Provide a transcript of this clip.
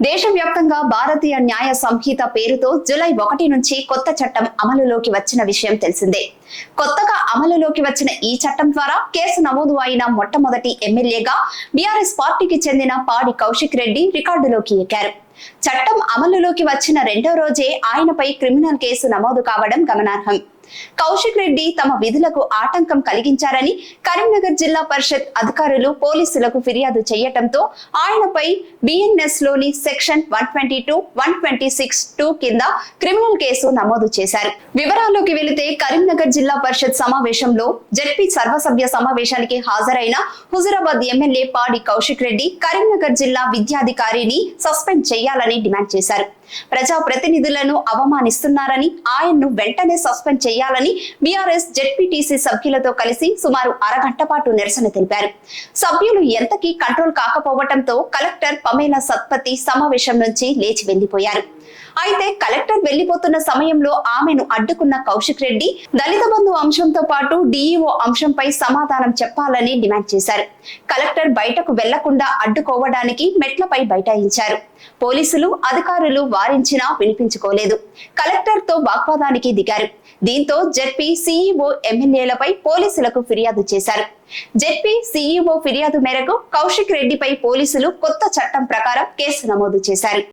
దేశవ్యాప్తంగా భారతీయ న్యాయ సంహిత పేరుతో జూలై 1 నుంచి కొత్త చట్టం అమలులోకి వచ్చిన విషయం తెలిసిందే. కొత్తగా అమలులోకి వచ్చిన ఈ చట్టం ద్వారా కేసు నమోదు అయిన మొట్టమొదటి ఎమ్మెల్యేగా బీఆర్ఎస్ పార్టీకి చెందిన పాడి కౌశిక్ రెడ్డి రికార్డులోకి ఎక్కారు. చట్టం అమలులోకి వచ్చిన రెండో రోజే ఆయనపై క్రిమినల్ కేసు నమోదు కావడం గమనార్హం. కౌశిక్ రెడ్డి తమ విధులకు ఆటంకం కలిగించారని కరీంనగర్ జిల్లా పరిషత్ అధికారులు పోలీసులకు ఫిర్యాదు చేయటంతో ఆయనపై బిఎన్ఎస్ లోని సెక్షన్ 122, 126(2) కింద క్రిమినల్ కేసు నమోదు చేశారు. వివరాల్లోకి వెళితే కరీంనగర్ జిల్లా పరిషత్ సమావేశంలో జెడ్పీ సర్వసభ్య సమావేశానికి హాజరైన హుజురాబాద్ ఎమ్మెల్యే పాడి కౌశిక్ రెడ్డి కరీంనగర్ జిల్లా విద్యాధికారిని సస్పెండ్ చేయాలని డిమాండ్ చేశారు. ప్రజా ప్రతినిధులను అవమానిస్తున్నారని, ఆయన్ను వెంటనే సస్పెండ్ చేయాలని బీఆర్ఎస్ జెడ్పీటీసీ సభ్యులతో కలిసి సుమారు అరగంట పాటు నిరసన తెలిపారు. సభ్యులు ఎంతకీ కంట్రోల్ కాకపోవడంతో కలెక్టర్ పమేలా సత్పతి సమావేశం నుంచి లేచి వెళ్లిపోయారు. అయితే కలెక్టర్ వెళ్లిపోతున్న సమయంలో ఆమెను అడ్డుకున్న కౌశిక్ రెడ్డి దళిత బంధు అంశంతో పాటు డీఈఓ అంశంపై సమాధానం చెప్పాలని డిమాండ్ చేశారు. కలెక్టర్ బయటకు వెళ్లకుండా అడ్డుకోవడానికి మెట్లపై బైఠాయించారు. పోలీసులు అధికారులు వారించినా వినిపించుకోలేదు. కలెక్టర్ తో వాగ్వాదానికి దిగారు. దీంతో జెడ్పీ సీఈఓ ఎమ్మెల్యేలపై పోలీసులకు ఫిర్యాదు చేశారు. జెడ్పీ సీఈఓ ఫిర్యాదు మేరకు కౌశిక్ రెడ్డిపై పోలీసులు కొత్త చట్టం ప్రకారం కేసు నమోదు చేశారు.